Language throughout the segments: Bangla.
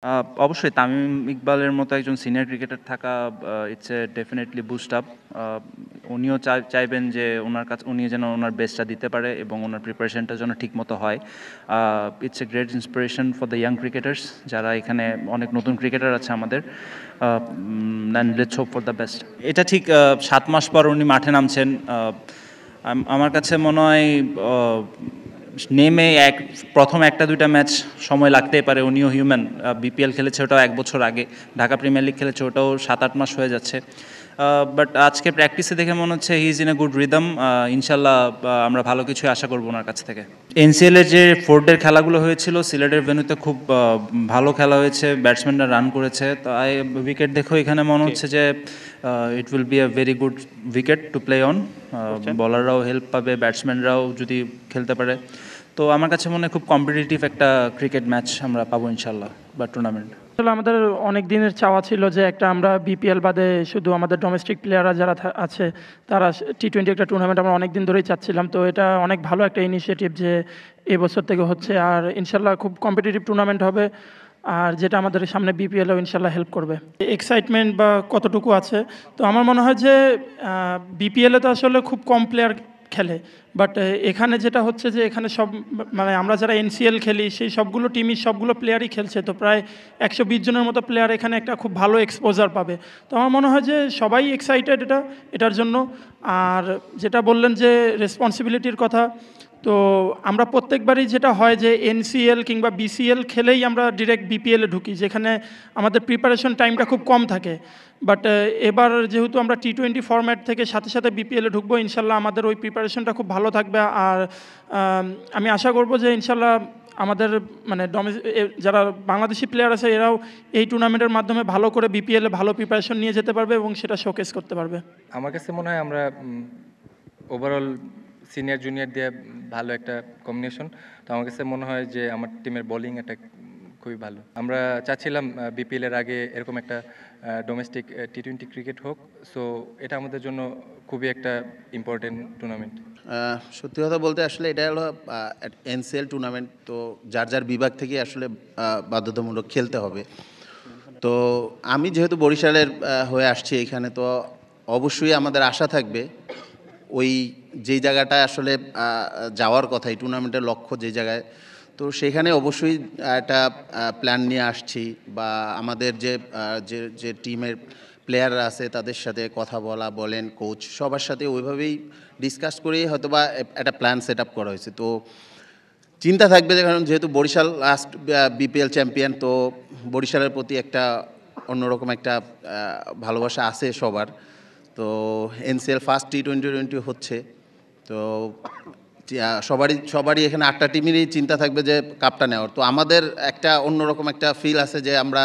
আ অবশ্যই তামিম ইকবালের মতো একজন সিনিয়র ক্রিকেটার থাকা it's a definitely boost up. আ উনিও চাইবেন যে উনি যেন উনার বেস্টটা দিতে পারে এবং উনার প্রিপারেশনটা যেন ঠিকমতো হয়। It's a great inspiration for the young cricketers যারা এখানে অনেক নতুন ক্রিকেটার আছে আমাদের। And let's hope for the best. এটা ঠিক ৭ মাস পর উনি মাঠে নামছেন। আমার কাছে মনে হয় আ নেমে প্রথম ১টা-২টা ম্যাচ সময় লাগতেই পারে। উনিও হিউম্যান। বিপিএল খেলেছে ওটাও ১ বছর আগে। ঢাকা প্রিমিয়ার লিগ খেলেছে ওটাও ৭-৮ মাস হয়ে যাচ্ছে। বাট আজকে প্র্যাকটিসে দেখে মনে হচ্ছে he is in a good rhythm. ইনশাল্লাহ আমরা ভালো কিছুই আশা করব ওনার কাছ থেকে। এনসিএল এর যে 4 ডের খেলাগুলো হয়েছিল সিলেটের ভেন্যুতে খুব ভালো খেলা হয়েছে। ব্যাটসম্যানরা রান করেছে। তাই উইকেট দেখেও এখানে মনে হচ্ছে যে it will be a very good wicket to play on. বলাররাও হেল্প পাবে, ব্যাটসম্যানরাও যদি খেলতে পারে। তো আমার কাছে মনে হয় খুব কম্পিটিটিভ একটা ক্রিকেট ম্যাচ আমরা পাবো ইনশাল্লাহ বা টুর্নামেন্ট। আসলে আমাদের অনেক দিনের চাওয়া ছিল যে একটা আমরা বিপিএল বাদে শুধু আমাদের ডোমেস্টিক প্লেয়াররা যারা আছে তারা টি-20 একটা টুর্নামেন্ট আমরা অনেক দিন ধরেই চাচ্ছিলাম। তো এটা অনেক ভালো একটা ইনিশিয়েটিভ যে এবছর থেকে হচ্ছে। আর ইনশাল্লাহ খুব কম্পিটিটিভ টুর্নামেন্ট হবে। আর যেটা আমাদের সামনে বিপিএলও ইনশাল্লাহ হেল্প করবে। এক্সাইটমেন্ট বা কতটুকু আছে, তো আমার মনে হয় যে বিপিএলে তো আসলে খুব কম প্লেয়ার খেলে, বাট এখানে যেটা হচ্ছে যে এখানে সব মানে আমরা যারা এনসিএল খেলি সেই সবগুলো টিমই সবগুলো প্লেয়ারই খেলছে। তো প্রায় ১২০ জনের মতো প্লেয়ার এখানে একটা খুব ভালো এক্সপোজার পাবে। তো আমার মনে হয় যে সবাই এক্সাইটেড এটার জন্য। আর যেটা বললেন যে রেসপন্সিবিলিটির কথা, তো আমরা প্রত্যেকবারই যেটা হয় যে এনসিএল কিংবা বিসিএল খেলেই আমরা ডিরেক্ট বিপিএলে ঢুকি, যেখানে আমাদের প্রিপারেশন টাইমটা খুব কম থাকে। বাট এবার যেহেতু আমরা টি-20 ফরম্যাট থেকে সাথে সাথে বিপিএলে ঢুকবো, ইনশাল্লাহ আমাদের ওই প্রিপারেশনটা খুব ভালো থাকবে। আর আমি আশা করব যে ইনশাল্লাহ আমাদের মানে যারা বাংলাদেশি প্লেয়ার আছে এরাও এই টুর্নামেন্টের মাধ্যমে ভালো করে বিপিএলে ভালো প্রিপারেশন নিয়ে যেতে পারবে এবং সেটা শোকেস করতে পারবে। আমার কাছে মনে হয় আমরা ওভারঅল সিনিয়র জুনিয়র দিয়ে ভালো একটা কম্বিনেশন। তো আমার কাছে মনে হয় যে আমার টিমের বোলিং অ্যাটাক খুবই ভালো। আমরা চাচ্ছিলাম বিপিএলের আগে এরকম একটা ডোমেস্টিক টি-20 ক্রিকেট হোক। সো এটা আমাদের জন্য খুবই একটা ইম্পর্টেন্ট টুর্নামেন্ট। সত্যি কথা বলতে আসলে এটা হলো এনসিএল টুর্নামেন্ট, তো যার যার বিভাগ থেকে আসলে বাধ্যতামূলক খেলতে হবে। তো আমি যেহেতু বরিশালের হয়ে আসছি এখানে, তো অবশ্যই আমাদের আশা থাকবে ওই যেই জায়গাটায় আসলে যাওয়ার কথা, এই টুর্নামেন্টের লক্ষ্য যে জায়গায়, তো সেখানে অবশ্যই একটা প্ল্যান নিয়ে আসছি। বা আমাদের যে টিমের প্লেয়াররা আছে তাদের সাথে কথা বলেন, কোচ সবার সাথে ওইভাবেই ডিসকাস করেই হয়তো বা একটা প্ল্যান সেট আপ করা হয়েছে। তো চিন্তা থাকবে যে কারণ যেহেতু বরিশাল লাস্ট বিপিএল চ্যাম্পিয়ন, তো বরিশালের প্রতি একটা অন্যরকম একটা ভালোবাসা আছে সবার। তো এনসিএল ফার্স্ট টি-20 হচ্ছে, তো সবারই এখানে 8টা টিমেরই চিন্তা থাকবে যে কাপটা নেওয়ার। তো আমাদের একটা অন্যরকম একটা ফিল আছে যে আমরা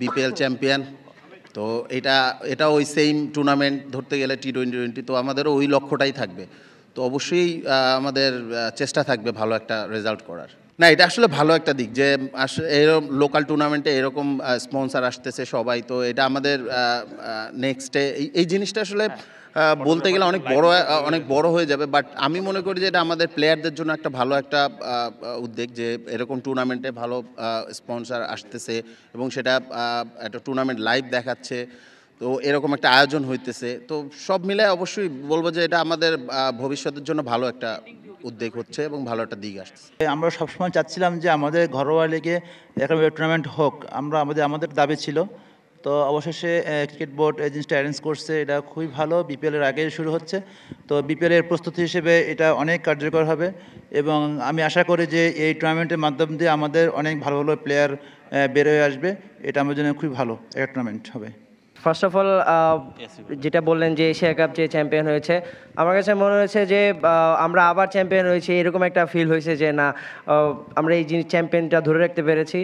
বিপিএল চ্যাম্পিয়ন। তো এটা ওই সেম টুর্নামেন্ট ধরতে গেলে টি-20, তো আমাদেরও ওই লক্ষ্যটাই থাকবে। তো অবশ্যই আমাদের চেষ্টা থাকবে ভালো একটা রেজাল্ট করার। না, এটা আসলে ভালো একটা দিক যে এরকম লোকাল টুর্নামেন্টে এরকম স্পন্সর আসতেছে সবাই। তো এটা আমাদের নেক্সটে এই জিনিসটা আসলে বলতে গেলে অনেক বড় হয়ে যাবে। বাট আমি মনে করি যে এটা আমাদের প্লেয়ারদের জন্য একটা ভালো একটা উদ্যোগ যে এরকম টুর্নামেন্টে ভালো স্পন্সর আসতেছে এবং সেটা একটা টুর্নামেন্ট লাইভ দেখাচ্ছে। তো এরকম একটা আয়োজন হইতেছে। তো সব মিলে অবশ্যই বলবো যে এটা আমাদের ভবিষ্যতের জন্য ভালো একটা উদ্যোগ হচ্ছে এবং ভালো একটা দিক আসছে। আমরা সবসময় চাচ্ছিলাম যে আমাদের ঘরোয়া লিগে এরকম টুর্নামেন্ট হোক, আমাদের দাবি ছিল। তো অবশেষে ক্রিকেট বোর্ড এই জিনিসটা অ্যারেঞ্জ করছে, এটা খুবই ভালো। বিপিএলের আগে শুরু হচ্ছে, তো বিপিএলের প্রস্তুতি হিসেবে এটা অনেক কার্যকর হবে এবং আমি আশা করি যে এই টুর্নামেন্টের মাধ্যম দিয়ে আমাদের অনেক ভালো ভালো প্লেয়ার বের হয়ে আসবে। এটা আমার জন্য খুবই ভালো একটা টুর্নামেন্ট হবে। ফার্স্ট অফ অল যেটা বললেন যে এশিয়া কাপ যে চ্যাম্পিয়ন হয়েছে, আমার কাছে মনে হয়েছে যে আমরা আবার চ্যাম্পিয়ন হয়েছি, এরকম একটা ফিল হয়েছে যে না আমরা এই চ্যাম্পিয়নটা ধরে রাখতে পেরেছি।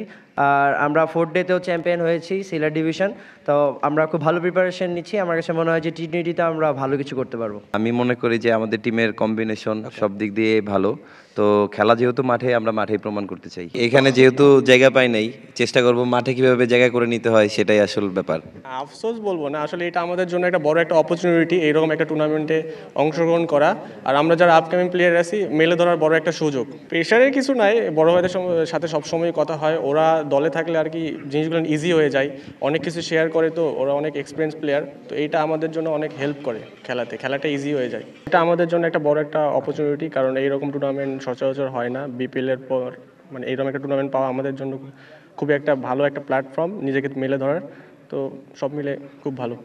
আর আমরা 4th ডেতেও চ্যাম্পিয়ন হয়েছি সিলেট ডিভিশন। তো আমরা খুব ভালো প্রিপারেশন নিচ্ছি, আমার কাছে মনে হয় যে টি20তে আমরা ভালো কিছু করতে পারবো। আমি মনে করি যে আমাদের টিমের কম্বিনেশন সব দিক দিয়ে ভালো, তো খেলা যেহেতু মাঠে, আমরা মাঠেই প্রমাণ করতে চাই। এখানে যেহেতু জায়গা পাই নাই, চেষ্টা করব মাঠে কিভাবে জায়গা করে নিতে হয়, সেটাই আসল ব্যাপার। আফসোস বলবো না, আসলে এটা আমাদের জন্য একটা বড় একটা অপরচুনিটি এরকম একটা টুর্নামেন্টে অংশগ্রহণ করা, আর আমরা যারা আপকামিং প্লেয়ার আছি মেলে ধরার বড় একটা সুযোগ। প্রেশারের কিছু নাই, বড় ভাইদের সাথে সবসময় কথা হয়, ওরা দলে থাকলে আর কি জিনিসগুলো ইজি হয়ে যায়, অনেক কিছু শেয়ার করে, তো ওরা অনেক এক্সপিরিয়েন্স প্লেয়ার, তো এইটা আমাদের জন্য অনেক হেল্প করে খেলাটা ইজি হয়ে যায়। এটা আমাদের জন্য একটা বড় একটা অপরচুনিটি, কারণ এইরকম টুর্নামেন্ট সচরাচর হয় না। বিপিএলের পর মানে এইরকম একটা টুর্নামেন্ট পাওয়া আমাদের জন্য খুবই একটা ভালো একটা প্ল্যাটফর্ম নিজেকে মেলে ধরার, তো সব মিলে খুব ভালো।